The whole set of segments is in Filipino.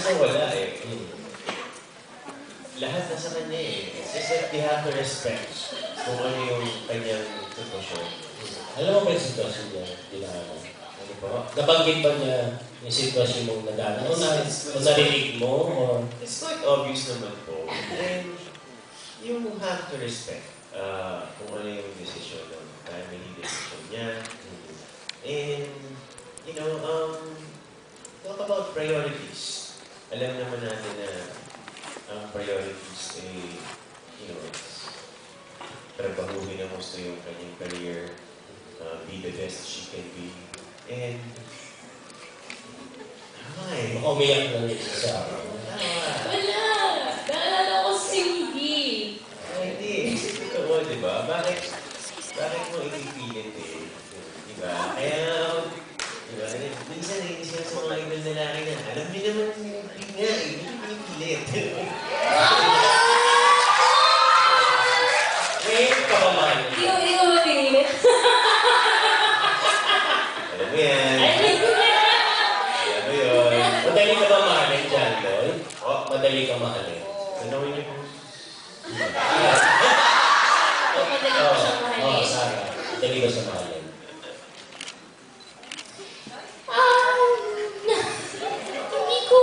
Minsan wala eh. Lahat na sa kanya eh. It's just that they have to respect kung ano yung kanyang sitwasyon. Alam mo ba yung sitwasyon niya? Dinaanan? Ano po? Nabanggit ba niya yung sitwasyon mong nadaanan? O narinig mo? It's quite obvious naman po. And you have to respect kung ano yung decision ng family decision niya. And, you know, talk about priorities. Alam naman natin na ang priorities ay, you know, trabahuhin na gusto yung kanyang career, be the best she can be. And, ay, umiyak na rin siya. Wala! Naalala ko si Hindi. Hindi. Totoo, di ba? Bakit mo ipipilit eh? Di ba? Kaya, di ba? Minsan eh, siya sa mga ibang lalaki na, alam niyo naman nga eh, hindi pipilit. Ngayon ka ba man? Hindi ko ba pinilit? Alam mo yan. Alam mo yun. Madali ka ba mahalin dyan, Loy? Madali ka mahalin. Tanawin niyo po. Madali ko siyang mahalin. Sarah. Madali ka siya mahalin. Hindi ko...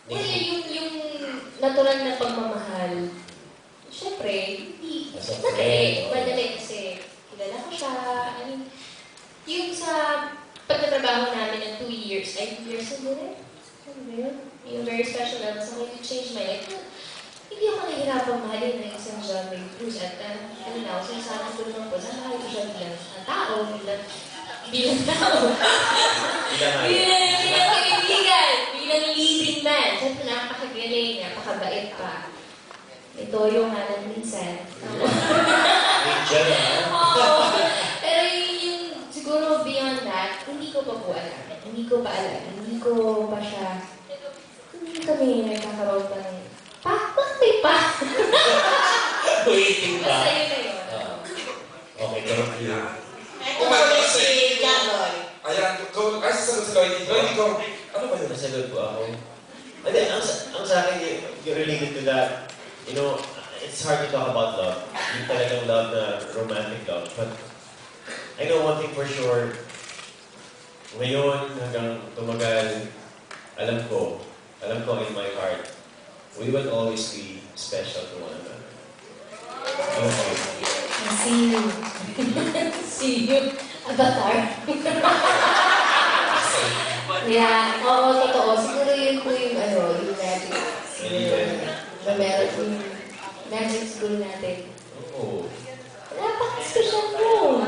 Kasi yung natural na pagmamahal, syempre, hindi. Madali kasi kilala ko siya. I mean, yung sa pagtatrabaho namin ng 2 years, ay 2 years na din. Ano ba yun? Yung very special level sa so, change my life. Hindi ako nahihirapang mahalin ng isang John Ray Cruz at ano na, sinasabi ko naman po, nakakita ko siya bilang tao, bilang kaibigan, bilang leading man. Siyempre, napakagaling, napakabait pa. Ito yung halang minsan. Pero yung siguro beyond that, hindi ko pa po alam. Hindi ko pa alam. Hindi ko pa siya... Hindi kami nagkakaroon pa ng... Bakit may pa? Waiting pa. Basta yun na yun. Okay, thank you. Kumain si Loy. Ayan, ay sasagot si Loy. Loy, ikaw. Ano ba yun? Nasagot po ako. Hindi, ang sa akin, related to that, you know, it's hard to talk about love. Yung talagang love na romantic love. But I know one thing for sure, ngayon hanggang tumagal, alam ko in my heart, we will always be special to one another. Okay. See you. See you. Avatar. Yeah, oo, totoo. Siguro yun po yung yung magic. Na meron yung magic siguro natin. Oo. Napaka-special mo.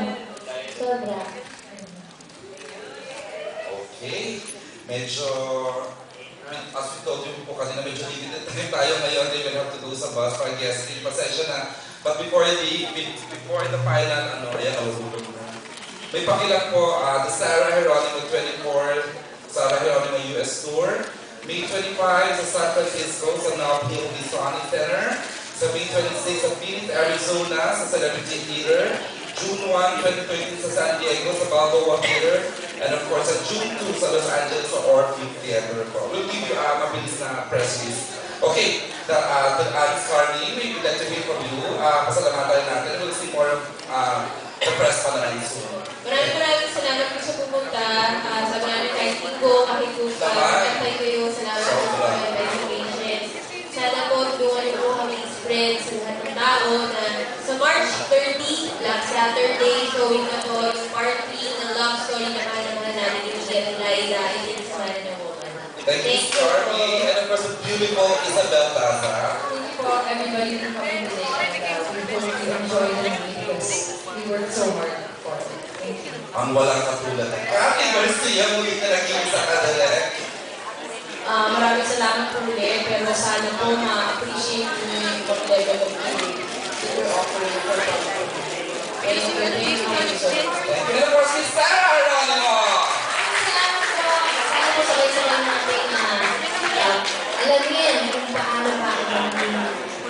Sobra. Okay. Medyo, as we told you po kanina, medyo limited time tayo ngayon. They will have to do sa bus para guesting. Pasensya na. But before the final, ayan, may pakilang po, the Sarah Geronimo 24, Sarah Geronimo US Tour. May 25 sa San Francisco sa Nob Hill Visoni Center. Sa May 26 sa Phoenix, Arizona sa Celebrity Theater. June 1, 2020 sa San Diego sa Balboa Theater. And of course, sa June 2 sa Los Angeles sa Orpheum Theater po. We'll give you mabilis na press release. Okay, Alex Carney, we would like to hear from you. Pasalamatan natin. We'll see more of the press pa naman soon. Maraming salamat po sa pumunta. Sabi namin kahit Ingo, kahit Kuka, kantay ko yung salamat po sa mga education. Sana po tulungan niyo po kami spread sa lahat ng tao na sa March 30, Black Saturday, showing na po yung part 3 ng love story na kaya namin yung Jet and Liza and yung Smile na Woman. Thank you, Stormy. And of course, the beautiful Isabel Taza. Thank you for everybody who came today. We hope you enjoy the movie because we worked so hard for it. Thank you. Ang walang katulad. Happy birthday! Muli na naging sa kadalek. Maraming salamat po ulit, pero sana po ma-appreciate niyo yung level of giving that you're offering for people. Thank you. Thank you so much. Thank you. And of course, Miss Sarah Geronimo. Salamat po. Sana po sabay-sabay natin na alam niyo yan kung paano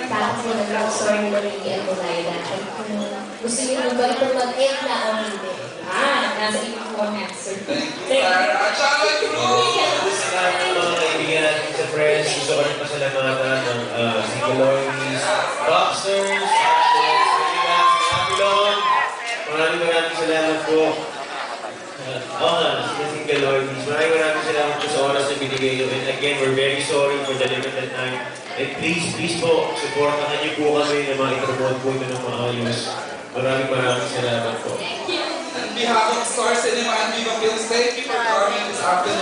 tapos mo ng love story ni Ricky at Molaida. At kung gusto niyo nung balik po mag-end na o hindi. Nasa iyo po ang answer. Thank you, Sarah. At Charlotte Cruz. Salamat mga kaibigan. maraming salamat po sa oras na binigay nyo. And again, we're very sorry for the limited time. And please po, supportahan niyo po kami na ma-promote po ito ng maayos. Maraming salamat po. On behalf of Star Cinema and Viva Films, thank you for coming this afternoon.